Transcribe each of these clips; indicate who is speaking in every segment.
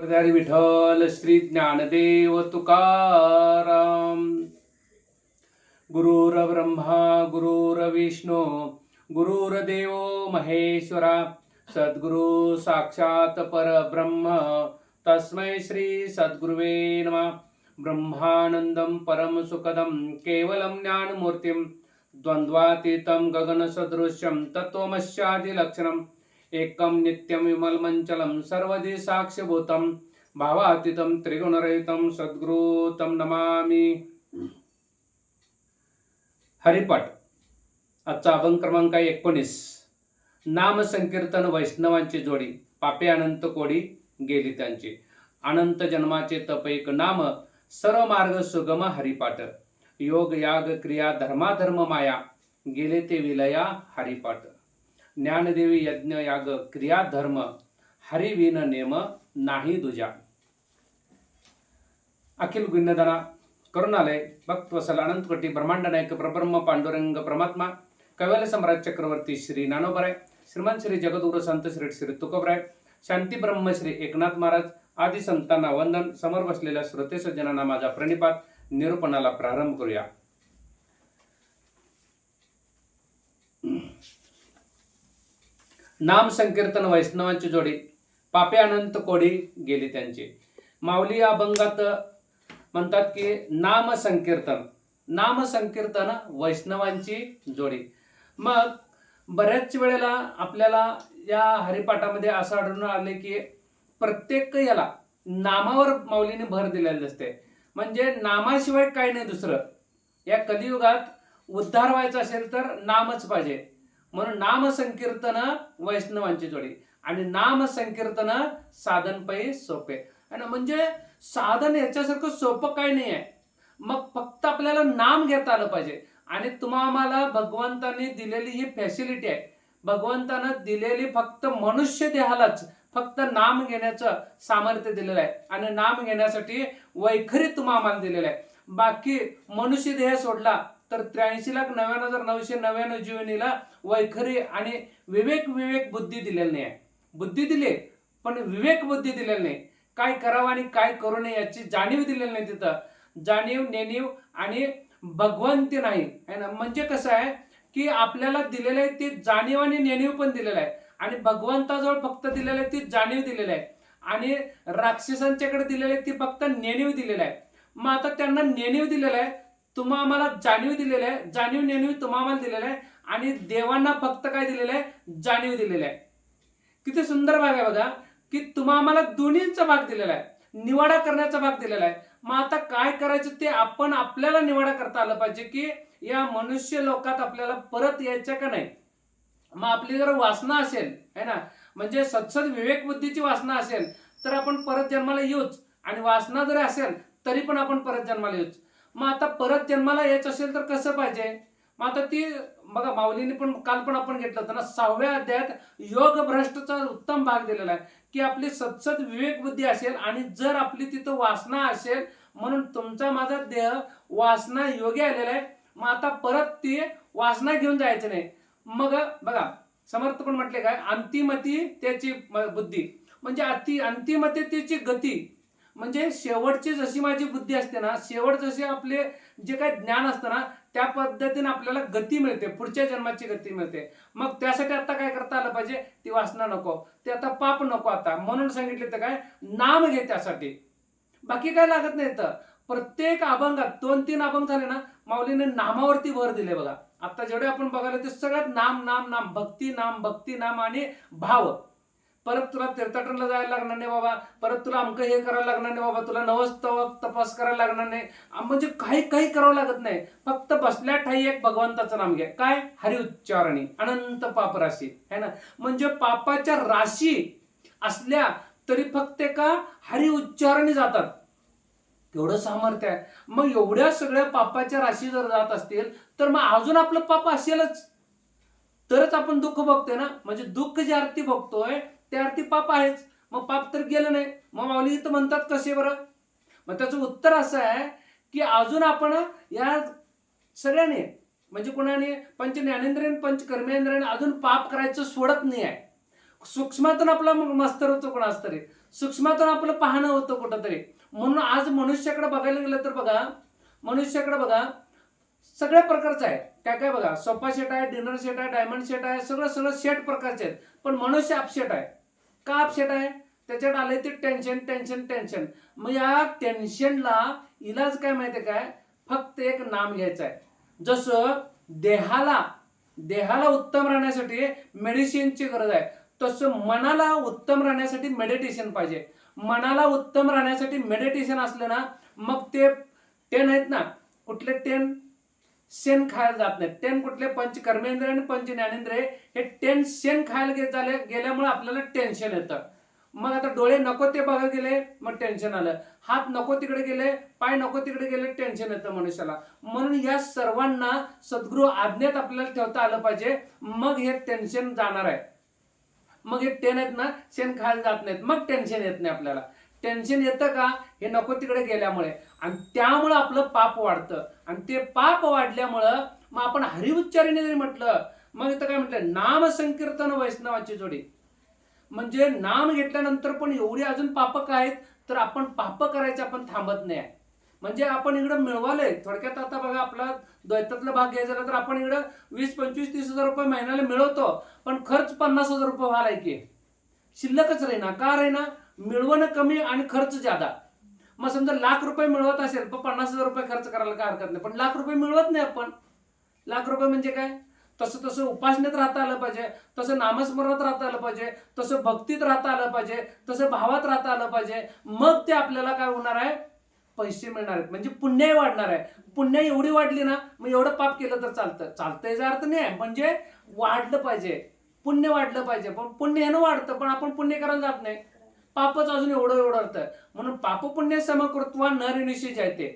Speaker 1: हरी विठ्ठल श्री ज्ञानदेव तुकाराम. गुरुर ब्रह्मा गुरुर्विष्णू गुरुर्देव महेश्वरा. सद्गुरु साक्षात परब्रह्म तस्मै श्री सद्गुरुवे नमः. ब्रह्मानंदं परम सुखदं केवलं ज्ञानमूर्तिं द्वंद्वातीतं गगनसदृश्यं तत्त्वमस्यादिलक्षणम् एकं नित्यं विमलमंचलं सर्वदी साक्षीभूतं भावातीतं त्रिगुणरहितं सद्गुरुतं नमामि. हरिपाठ. आजचा अभंग क्रमांक 19. नाम संकीर्तन वैष्णवांची जोडी. पापे अनंत कोडी गेली त्यांची. अनंत जन्माचे तप एक नाम सर्व मार्ग सुगम हरिपाठ. योग याग क्रिया धर्माधर्म माया गेले ते विलया हरिपाठ. ज्ञानदेवी यज्ञ याग क्रिया धर्म हरिविन नेम नाही दुजा. अखिल गुण्यधना करुणालय भक्तवसल अनंत कोटी ब्रह्मांड नायक परब्रह्म पांडुरंग परमात्मा कैवल्य सम्राट चक्रवर्ती श्री ज्ञानोबराय श्रीमंत श्री जगद्गुरु संत श्री तुकोबराय शांती ब्रह्म श्री एकनाथ महाराज आदी संतांना वंदन. समोर बसलेल्या श्रोते सज्जनांना माझा प्रणिपात. निरूपणाला प्रारंभ करूया. नाम संकीर्तन वैष्णवांची जोडी. पापे अनंत कोडी गेली त्यांची. माऊली या अभंगात म्हणतात की नाम संकीर्तन वैष्णवांची जोडी. मग बऱ्याच वेळेला आपल्याला या हरिपाठामध्ये असं आढळून आले की प्रत्येक याला नामावर माऊलीने भर दिलेला असते. म्हणजे नामाशिवाय काही नाही दुसरं. या कलियुगात उद्धार व्हायचा असेल तर नामच पाहिजे. म्हणून नाम संकीर्तन वैष्णवांची जोडी. आणि नाम संकीर्तन साधन पै सोपे. आणि म्हणजे साधन याच्यासारखं सोपं काही नाही आहे. मग फक्त आपल्याला नाम घेता आलं पाहिजे. आणि तुम्हाला भगवंताने दिलेली ही फॅसिलिटी आहे. भगवंतानं दिलेली फक्त मनुष्य देहालाच फक्त नाम घेण्याचं सामर्थ्य दिलेलं आहे. आणि नाम घेण्यासाठी वैखरी तुम्हाला दिलेलं आहे. बाकी मनुष्य देह सोडला तर 83,99,999 जीवनीला वैखरी आणि विवेक बुद्धी दिलेली नाही आहे. बुद्धी दिली पण विवेक बुद्धी दिलेली नाही. काय करावं आणि काय करू नये याची जाणीव दिलेली नाही. तिथं जाणीव नेणीव आणि भगवंती नाही. म्हणजे कसं आहे की आपल्याला दिलेलं आहे ते जाणीव आणि नेणीव पण दिलेलं आहे. आणि भगवंताजवळ फक्त दिलेलं आहे ती जाणीव दिलेली आहे. आणि राक्षसांच्याकडे दिलेलं आहे ती फक्त नेणीव दिलेलं आहे. मग आता त्यांना नेणीव दिलेलं आहे, तुम्हाला जाणीव दिलेलं आहे. जाणीव नेणीव तुम्हाला दिलेलं आहे. आणि देवांना फक्त काय दिलेलं आहे? जाणीव दिलेलं आहे. किती सुंदर भाग आहे बघा की तुम्हाला दोन्हींचा भाग दिलेला आहे. निवाडा करण्याचा भाग दिलेला आहे. मग आता काय करायचं ते आपण आपल्याला निवाडा करता आलं पाहिजे की या मनुष्य लोकात आपल्याला परत यायचं का नाही. मग आपली जर वासना असेल है ना, म्हणजे सत्सद विवेक बुद्धीची वासना असेल तर आपण परत जन्माला येऊच. आणि वासना जरी असेल तरी पण आपण परत जन्माला येऊच. मग आता परत जन्माला यायचं असेल तर कसं पाहिजे. मग आता ती बघा माऊलीने पण काल पण आपण घेतलं होतं ना 6व्या अध्यायात योग भ्रष्टचा उत्तम भाग दिलेला आहे की आपली सत्सद विवेक बुद्धी असेल आणि जर आपली तिथं वासना असेल म्हणून तुमचा माझा देह वासना योगी आलेला आहे. मग आता परत ती वासना घेऊन जायचं नाही. मग बघा समर्थ पण म्हटले काय अंतिमती त्याची बुद्धी म्हणजे अंतिमते त्याची गती. म्हणजे शेवटची जशी माझी बुद्धी असते ना, शेवट जसे आपले जे काही ज्ञान असतं ना त्या पद्धतीने आपल्याला गती मिळते, पुढच्या जन्माची गती मिळते. मग त्यासाठी आता काय करता आलं पाहिजे, ती वासना नको, ते आता पाप नको. आता म्हणून सांगितले तर काय नाम घे त्यासाठी, बाकी काय लागत नाही. तर प्रत्येक अभंगात 2-3 अभंग झाले ना माऊलीने नामावरती भर दिले बघा. आता जेवढे आपण बघायला ते सगळ्यात नाम नाम नाम भक्ती नाम आणि भाव. परत तुला तीर्थाटनला जायला लागणार नाही बाबा, परत तुला अमकं हे करायला लागणार नाही बाबा, तुला नवस तपास करायला लागणार नाही. म्हणजे काही करावं लागत नाही. फक्त बसल्या ठाई एक भगवंताचं नाम घ्या. काय हरि उच्चारणी अनंत पाप राशी है ना. म्हणजे पापाच्या राशी असल्या तरी फक्त एका हरि उच्चारणी जातात. एवढं सामर्थ्य आहे. मग एवढ्या सगळ्या पापाच्या राशी जर जात असतील तर मग अजून आपलं पाप असेलच तरच आपण दुःख बघतोय ना. म्हणजे दुःख जे अर्थी बघतोय त्या अर्थी पाप आहेच. मग पाप तर गेलं नाही. मग माऊली तर म्हणतात कसे बरं. मग त्याचं उत्तर असं आहे की अजून आपण या सगळ्याने म्हणजे कोणाने पंच ज्ञानेंद्रिय पंच कर्मेंद्रियाने अजून पाप करायचं सोडत नाही आहे. सूक्ष्मातून आपला मस्तर होतो कोणाच तरी. सूक्ष्मातून आपलं पाहणं होतं कुठंतरी. म्हणून आज मनुष्याकडे बघायला गेलं तर बघा, मनुष्याकडे बघा सगळ्या प्रकारचं आहे. काय काय बघा, सोफा सेट आहे, डिनर सेट आहे, डायमंड सेट आहे, सगळं सगळं सेट प्रकारचे आहेत. पण मनुष्य अपसेट आहे. का अपसेट आहे? त्याच्यात आले ते टेन्शन टेन्शन टेन्शन. मग या टेन्शनला इलाज काय माहितीये काय? फक्त एक नाम घ्यायचं आहे. जसं देहाला उत्तम राहण्यासाठी मेडिसिनची गरज आहे, तसं मनाला उत्तम राहण्यासाठी मेडिटेशन पाहिजे. मनाला उत्तम राहण्यासाठी मेडिटेशन असलं ना, मग ते टेन आहेत ना, कुठले टेन शेण खायला जात नाहीत. टेन कुठले? पंच कर्मेंद्र आणि पंच ज्ञानेंद्रिय हे टेन शेण खायला गेल्यामुळे आपल्याला टेन्शन येतं. मग आता डोळे नको ते बघा गेले, मग टेन्शन आलं. हात नको तिकडे गेले, पाय नको तिकडे गेले, टेन्शन येतं मनुष्याला. म्हणून या सर्वांना सद्गुरू आज्ञेत आपल्याला ठेवता आलं पाहिजे. मग हे टेन्शन जाणार आहे. मग हे टेन आहेत ना, शेण खायला जात नाहीत, मग टेन्शन येत नाही आपल्याला. टेन्शन येतं का? हे नको तिकडे गेल्यामुळे. आणि त्यामुळं आपलं पाप वाढतं. आणि ते पाप वाढल्यामुळं मग आपण हरिउच्चारीने जरी म्हटलं, मग इथं काय म्हटलं? नाम संकीर्तन वैष्णवाची जोडी. म्हणजे नाम घेतल्यानंतर पण एवढी अजून पाप काय आहेत, तर आपण पाप करायचे आपण थांबत नाही. म्हणजे आपण इकडं मिळवालंय थोडक्यात. आता बघा, आपला द्वैतातला भाग घ्यायचा झाला तर आपण इकडं 20, 25, 30 हजार रुपये महिन्याला मिळवतो, पण खर्च 50,000 रुपये व्हायला की शिल्लकच राहीना. का राहीना? मिळवणं कमी आणि खर्च जादा. मग समजा लाख रुपये मिळवत असेल पण 50,000 रुपये खर्च करायला काय हरकत नाही, पण लाख रुपये मिळवत नाही आपण. लाख रुपये म्हणजे काय? तसं तसं उपासनेत राहता आलं पाहिजे, तसं नामस्मरणात राहता आलं पाहिजे, तसं भक्तीत राहता आलं पाहिजे, तसं भावात राहता आलं पाहिजे. मग ते आपल्याला काय होणार आहे? पैसे मिळणार आहेत, म्हणजे पुण्यही वाढणार आहे. पुण्य एवढी वाढली ना, मग एवढं पाप केलं तर चालतं. चालतंय याचा अर्थ नाही, म्हणजे वाढलं पाहिजे, पुण्य वाढलं पाहिजे. पण पुण्य ह्यानं वाढतं, पण आपण पुण्य करायला जात नाही. पापच अजून एवढं एवढं होतं. म्हणून पाप पुण्य समकृत्वा नरविनिशी जायते.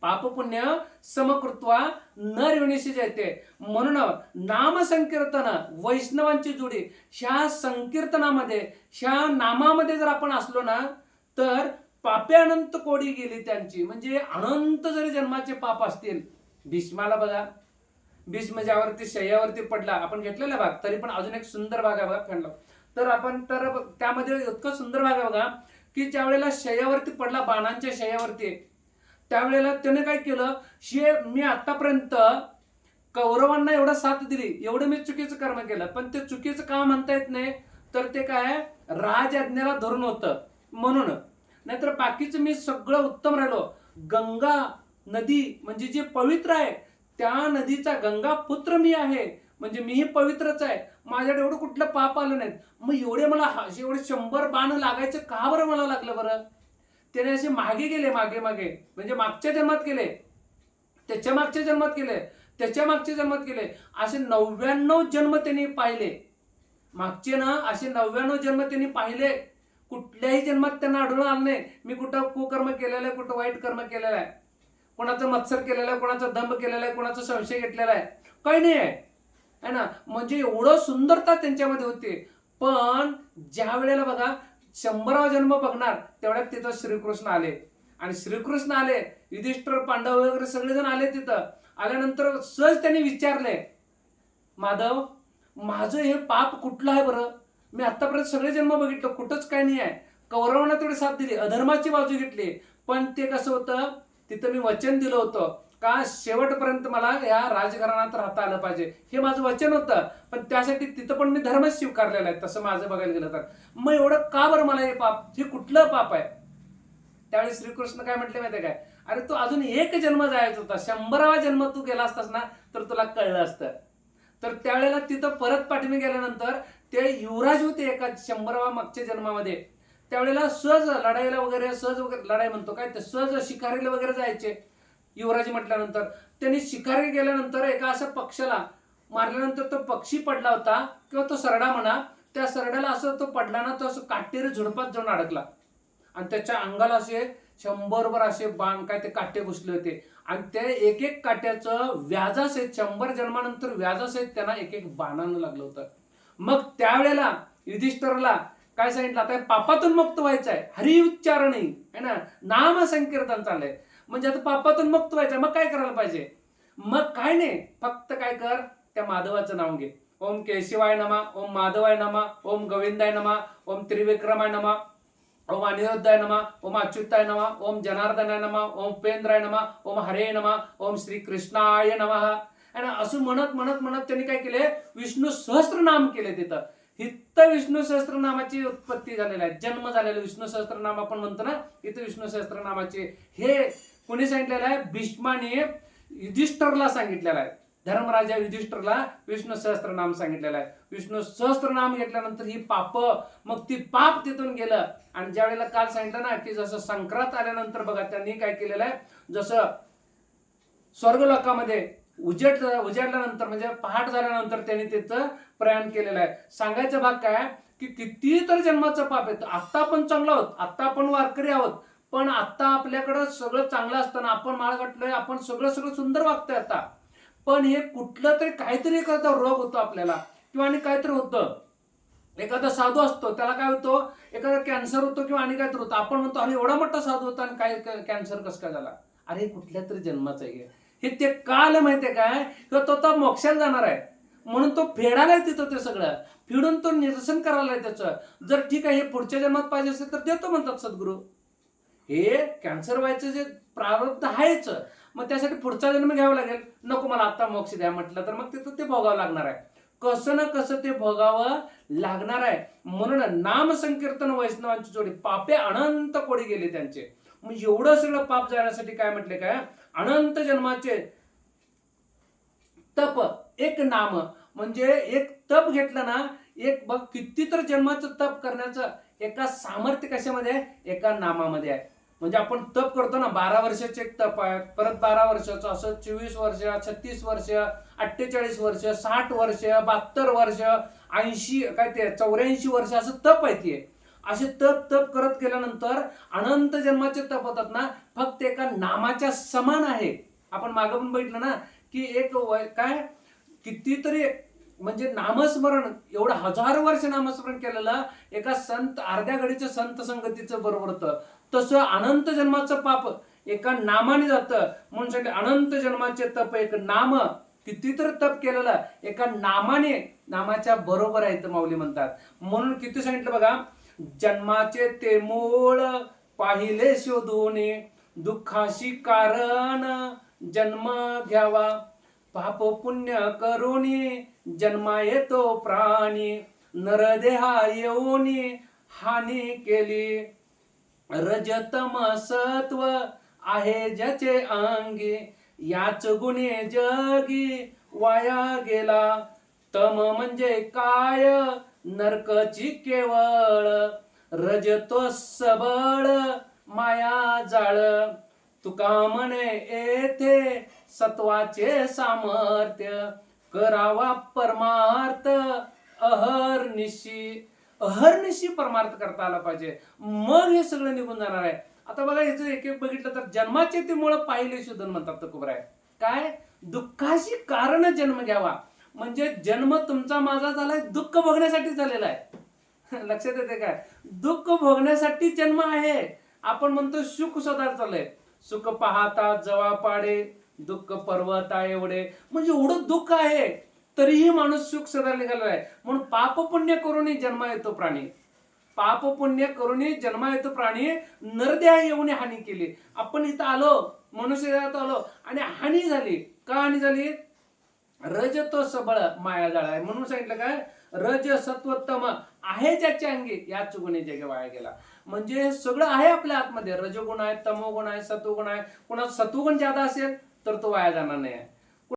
Speaker 1: पाप पुण्य समकृत्वा नरविनिशी जायते. म्हणून नाम संकीर्तन वैष्णवांची जोडी. ह्या संकीर्तनामध्ये, ह्या नामामध्ये जर आपण असलो ना, तर पापे अनंत कोडी गेली त्यांची. म्हणजे अनंत जरी जन्माचे पाप असतील. भीष्माला बघा, भीष्म ज्यावरती शय्यावरती पडला, आपण घेतलेला भाग, तरी पण अजून एक सुंदर भाग आहे बघा खंड. तर त्यामध्ये इतकं सुंदर भाग आहे बघा, की ज्या वेळेला शय्यावरती पडला, बाणांच्या शय्यावरती, त्यावेळेला त्याने काय केलं? मी आतापर्यंत कौरवांना एवढा साथ दिली, एवढं मी चुकीचं कर्म केलं, पण ते चुकीचं का म्हणता येत नाही? तर ते काय? राजआज्ञेला धरून होतं म्हणून. नाहीतर बाकीचं मी सगळं उत्तम राहिलो. गंगा नदी म्हणजे जे पवित्र आहे, त्या नदीचा गंगा पुत्र मी आहे, म्हणजे मीही पवित्रच आहे. माझ्याकडे एवढं कुठलं पाप आलं नाही. मग एवढे 100 बाण लागायचं का बरं मला लागलं बरं? त्याने असे मागे गेले, मागे मागे, म्हणजे मागच्या जन्मात गेले, त्याच्या मागच्या जन्मात गेले, त्याच्या मागच्या जन्मात गेले, असे 99 जन्म त्यांनी पाहिले. मागचे ना असे 99 जन्म त्यांनी पाहिले. कुठल्याही जन्मात त्यांना आढळून आलं नाही मी कुठं कुकर्म केलेलं आहे, कुठं वाईट कर्म केलेलं आहे, कोणाचं मत्सर केलेलं आहे, कोणाचा दंभ केलेला आहे, कोणाचा संशय घेतलेला आहे, काही नाही आहे ना. म्हणजे एवढं सुंदरता त्यांच्यामध्ये होती. पण ज्या वेळेला बघा 100वा जन्म बघणार, तेवढ्यात तिथं श्रीकृष्ण आले. आणि श्रीकृष्ण आले, युधिष्ठिर, पांडव वगैरे सगळेजण आले. तिथं आल्यानंतर सहज त्यांनी विचारले, माधव, माझं हे पाप कुठलं आहे बरं? मी आतापर्यंत सगळे जन्म बघितलं, कुठंच काही नाही आहे. कौरवांना तेवढी साथ दिली, अधर्माची बाजू घेतली, पण ते कसं होतं? तिथं मी वचन दिलं होतं का शेवटपर्यंत मला या राजघराण्यात राहता आलं पाहिजे, हे माझं वचन होतं. पण त्यासाठी तिथं पण मी धर्मच स्वीकारलेला आहे, तसं माझं बघायला गेलं तर. मग एवढं का बरं मला हे पाप? हे कुठलं पाप आहे? त्यावेळी श्रीकृष्ण काय म्हटले माहिती काय? अरे तू अजून एक जन्म जायचा होता, 100वा जन्म तू गेला असतास ना, तर तुला कळलं असतं. तर त्यावेळेला तिथं परत पाठीमागे गेल्यानंतर ते युवराज होते एका 100वा मागच्या जन्मामध्ये. त्यावेळेला सहज लढाईला वगैरे, लढाई म्हणतो काय, ते सहज शिकारीला वगैरे जायचे. युवराज म्हटल्यानंतर त्यांनी शिकारी गेल्यानंतर एका अशा पक्षाला मारल्यानंतर तो पक्षी पडला होता, किंवा तो सरडा म्हणा, त्या सरड्याला असं तो पडला ना, तो असं काटेरी झुडपात जाऊन अडकला. आणि त्याच्या अंगाला असे 100 असे बाण, काय ते काटे घुसले होते. आणि त्या एक एक काट्याचं व्याजासहित 100 जन्मानंतर व्याजासहित त्यांना एक एक बाणानं लागलं होतं. मग त्यावेळेला युधिष्ठिरला काय सांगितलं? आता पापातून मुक्त व्हायचं आहे, हरिउच्चारण आहे ना, नाम संकीर्तन चाललंय. म्हणजे आता पापातून मुक्त व्हायचं, मग काय करायला पाहिजे? मग काय नाही, फक्त काय कर, त्या माधवाचं नाव घे. ओम केशवाय नमा, ओम माधवाय नमा, ओम गोविंदाय नमा, ओम त्रिविक्रमाय नमा. ओम अनिरुद्धाय नमः, ओम अच्युताय नमः, ओम जनार्दनाय नमः, ओम उपेंद्राय नमः, ओम हरे नमः, ओम श्री कृष्णाय नमः. आणि असं म्हणत म्हणत म्हणत त्यांनी काय केले, विष्णू सहस्त्रनाम केले. तिथं विष्णू सहस्त्रनामाची उत्पत्ती झालेली आहे, जन्म झालेला. विष्णू सहस्त्रनाम आपण म्हणतो ना, इथं विष्णू सहस्त्रनामाचे हे कोणी सांगितलेलं आहे, भीष्माने युधिष्ठिरला सांगितलेलं आहे. धर्मराजा युधिष्ठिरला विष्णू सहस्त्रनाम सांगितलेलं आहे. विष्णू सहस्त्रनाम घेतल्यानंतर ही पाप, मग ती पाप तिथून गेलं. आणि ज्या वेळेला काल सांगितलं ना, की जसं संक्रांत आल्यानंतर बघा त्यांनी काय केलेलं आहे, जसं स्वर्गलोकामध्ये उजाडल्यानंतर म्हणजे पहाट झाल्यानंतर त्यांनी त्याचं प्रयाण केलेलं आहे. सांगायचा भाग काय, की किती तर जन्माचं पाप येतं. आत्ता आपण चांगलो आहोत, आत्ता आपण वारकरी आहोत, पण आता आपल्याकडं सगळं चांगलं असताना आपण माळ घातलोय, आपण सगळं सुंदर वागतोय आता. पण हे कुठलं तरी काहीतरी एखादा रोग होतो आपल्याला, किंवा आणि काहीतरी होतं. एखादा साधू असतो, त्याला काय होतो, एखादा कॅन्सर होतो किंवा आणि काहीतरी होतं. आपण म्हणतो अरे एवढा मोठा साधू होता आणि काय कॅन्सर कसं काय झाला. अरे कुठल्या तरी जन्माचं आहे हे. ते काल माहितीये काय, तो मोक्षाला जाणार आहे म्हणून तो फेडायला तिथं, ते सगळं फिडून तो निरसन करायला त्याचं. जर ठीक आहे हे पुढच्या जन्मात पाहिजे असेल तर देतो म्हणतात सद्गुरू. हे कॅन्सर व्हायचं जे प्रारब्ध आहेच, मग त्यासाठी पुढचा जन्म घ्यावा लागेल. नको मला आता मोक्ष द्या म्हटलं तर मग तिथं ते भोगावं लागणार आहे. कसं ना कसं ते भोगावं लागणार आहे. म्हणून नाम संकीर्तन वैष्णवांची जोडी, पापे अनंत कोडी गेले त्यांचे. मग एवढं सगळं पाप जाण्यासाठी काय म्हटले, काय अनंत जन्माचे तप, एक नाम म्हणजे एक तप घेतलं ना, एक बघ किती तर जन्माचं तप करण्याचं एका सामर्थ्य कशामध्ये, एका नामामध्ये आहे. म्हणजे आपण तप करतो ना, 12 वर्षाचे एक तप आहे, परत 12 वर्षाचं, असं 24 वर्ष, 36 वर्ष, 48 वर्ष, 60 वर्ष, 72 वर्ष, 80 काय ते 84 वर्ष असं तप आहे. ते असे तप करत गेल्यानंतर अनंत जन्माचे तप होतात ना, फक्त एका नामाच्या समान आहे. आपण मागं पण बघितलं ना, की एक काय कितीतरी म्हणजे नामस्मरण, एवढं 1000 वर्ष नामस्मरण केलेलं एका संत, अर्ध्या घडीचं संत संगतीचं बरोबर होतं. तसं अनंत जन्माचं पाप एका नामाने जातं. म्हणून अनंत जन्माचे तप एक नाम, किती तर तप केलेलं एका नामाने, नामाच्या बरोबर आहे माऊली म्हणतात. म्हणून किती सांगितलं बघा, जन्माचे ते मूळ पाहिले शोधून, दुःखाशी कारण जन्म घ्यावा, पाप पुण्य करुणी जन्मा येतो प्राणी, नरदेहा येऊनी हानी केली, रजतम सत्व आहे ज्याचे अंगी, याच गुणे जगी वाया गेला, तम म्हणजे काय नरकची केवळ, रजतो सबळ माया जाळ, तुका म्हणे येथे सत्वाचे सामर्थ्य, करावा परमार्थ अहर्निशी परमार्थ करता आला पाहिजे, मग हे सगळं निघून जाणार आहे. आता बघा याचं एक एक बघितलं तर जन्माचे ते मुळे पाहिले शोधन म्हणतात तुकोबर आहे. काय दुःखाशी कारण जन्म घ्यावा, म्हणजे जन्म तुमचा माझा झालाय दुःख भोगण्यासाठी झालेला आहे. लक्षात येते काय, दुःख भोगण्यासाठी जन्म आहे. आपण म्हणतो सुख सदा चाललंय, सुख पाहता जवा पाडे, दुःख पर्वता एवढे, म्हणजे एवढं दुःख आहे तरीही माणूस सुख सदा निघालेला आहे. म्हणून पाप पुण्य करून जन्म येतो प्राणी, पाप पुण्य करून जन्म येतो प्राणी, नरदेहा येऊन हानी केली. आपण इथं आलो, मनुष्य आलो आणि हानी झाली. का हानी झाली, रज तो सबळ माया जाळ आहे. म्हणून सांगितलं काय, रज सत्वोत्तम आहे ज्याच्या अंगी, याच गुणे जग वाया गेला. म्हणजे सगळं आहे आपल्या आतमध्ये, रजगुण आहे, तमोगुण आहे, सत्वगुण आहे. कोणाचा सत्वगुण ज्यादा असेल तर तो वाया जाणार नाही आहे.